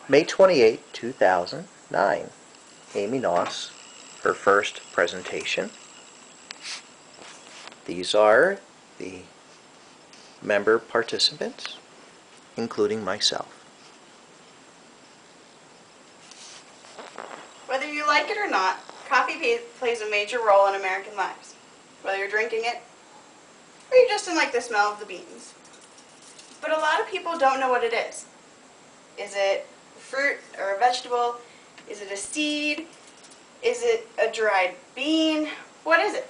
May 28, 2009. Amy Noss, her first presentation. These are the member participants, including myself. Whether you like it or not, coffee plays a major role in American lives. Whether you're drinking it, or you just don't like the smell of the beans. But a lot of people don't know what it is. Is it a fruit or a vegetable? Is it a seed? Is it a dried bean? What is it?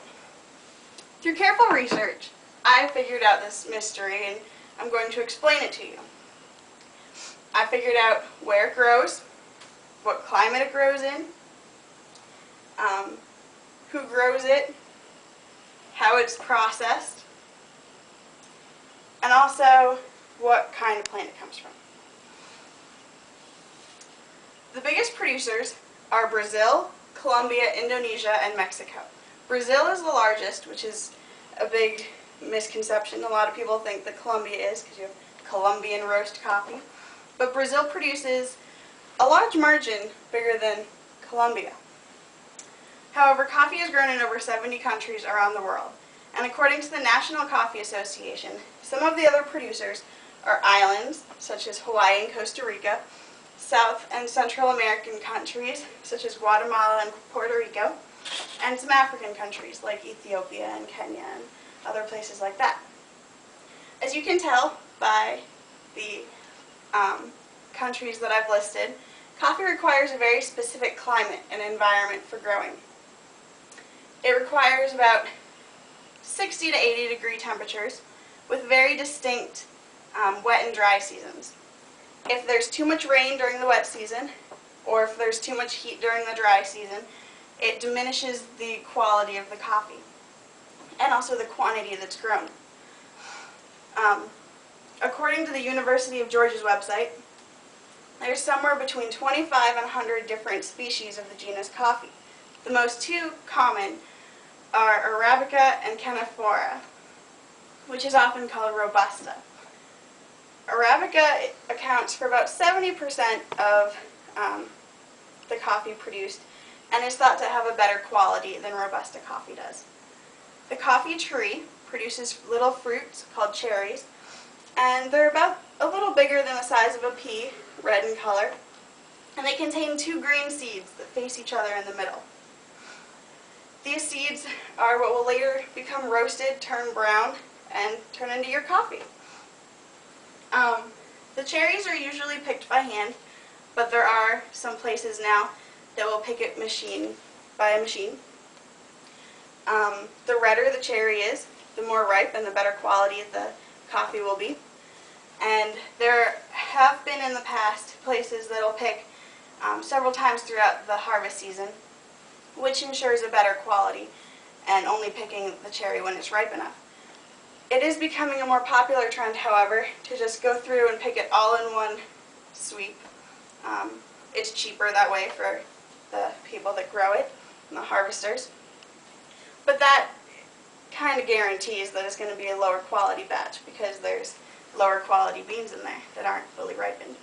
Through careful research, I figured out this mystery and I'm going to explain it to you. I figured out where it grows, what climate it grows in, who grows it, how it's processed, and also what kind of plant it comes from. The biggest producers are Brazil, Colombia, Indonesia, and Mexico. Brazil is the largest, which is a big misconception. A lot of people think that Colombia is because you have Colombian roast coffee. But Brazil produces a large margin bigger than Colombia. However, coffee is grown in over 70 countries around the world. And according to the National Coffee Association, some of the other producers are islands, such as Hawaii and Costa Rica, South and Central American countries, such as Guatemala and Puerto Rico, and some African countries, like Ethiopia and Kenya and other places like that. As you can tell by the countries that I've listed, coffee requires a very specific climate and environment for growing. It requires about 60 to 80 degree temperatures with very distinct wet and dry seasons. If there's too much rain during the wet season, or if there's too much heat during the dry season, it diminishes the quality of the coffee and also the quantity that's grown. According to the University of Georgia's website, there's somewhere between 25 and 100 different species of the genus coffee. The most two common are Arabica and Canephora, which is often called Robusta. Arabica accounts for about 70% of the coffee produced and is thought to have a better quality than Robusta coffee does. The coffee tree produces little fruits called cherries, and they're about a little bigger than the size of a pea, red in color, and they contain two green seeds that face each other in the middle. These seeds are what will later become roasted, turn brown, and turn into your coffee. The cherries are usually picked by hand, but there are some places now that will pick it by a machine. The redder the cherry is, the more ripe and the better quality the coffee will be. And there have been in the past places that will pick several times throughout the harvest season, which ensures a better quality and only picking the cherry when it's ripe enough. It is becoming a more popular trend, however, to just go through and pick it all in one sweep. It's cheaper that way for the people that grow it and the harvesters. But that kind of guarantees that it's going to be a lower quality batch because there's lower quality beans in there that aren't fully ripened.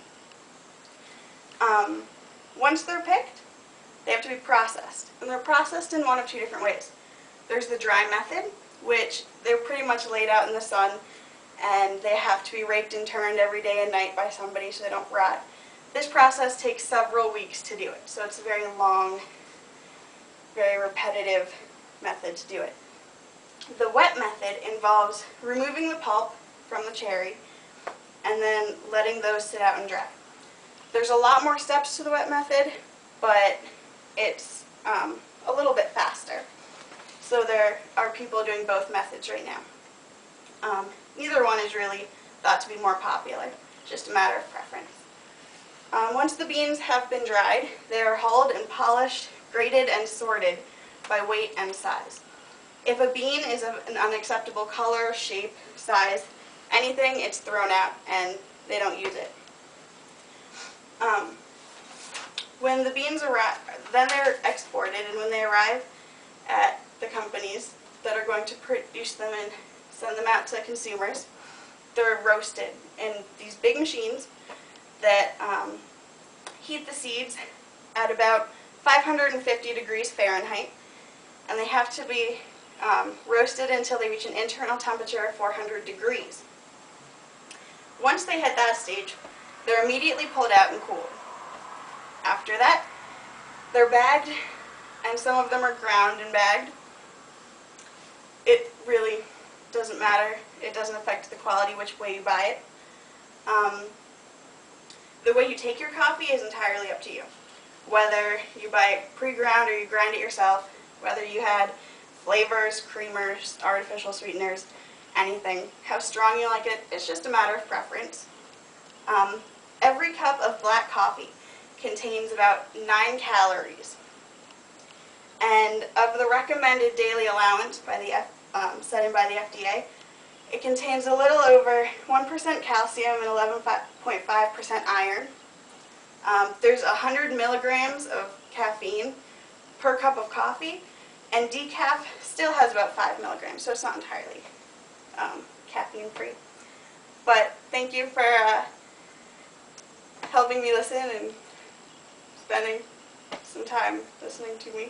Once they're picked, they have to be processed. And they're processed in one of two different ways. There's the dry method, which they're pretty much laid out in the sun and they have to be raked and turned every day and night by somebody so they don't rot. This process takes several weeks to do it, so it's a very long, very repetitive method to do it. The wet method involves removing the pulp from the cherry and then letting those sit out and dry. There's a lot more steps to the wet method, but it's a little bit faster. So there are people doing both methods right now. Neither one is really thought to be more popular, just a matter of preference. Once the beans have been dried, they are hulled and polished, graded, and sorted by weight and size. If a bean is of an unacceptable color, shape, size, anything, it's thrown out and they don't use it. When the beans arrive, then they're exported, and when they arrive at the companies that are going to produce them and send them out to consumers, they're roasted in these big machines that heat the seeds at about 550 degrees Fahrenheit, and they have to be roasted until they reach an internal temperature of 400 degrees. Once they hit that stage, they're immediately pulled out and cooled. After that, they're bagged, and some of them are ground and bagged. It really doesn't matter. It doesn't affect the quality which way you buy it. The way you take your coffee is entirely up to you. Whether you buy it pre-ground or you grind it yourself, whether you had flavors, creamers, artificial sweeteners, anything, how strong you like it, it's just a matter of preference. Every cup of black coffee contains about 9 calories. And of the recommended daily allowance by the set in by the FDA, it contains a little over 1% calcium and 11.5% iron. There's 100 milligrams of caffeine per cup of coffee, and decaf still has about 5 milligrams, so it's not entirely caffeine-free. But thank you for helping me listen and spending some time listening to me.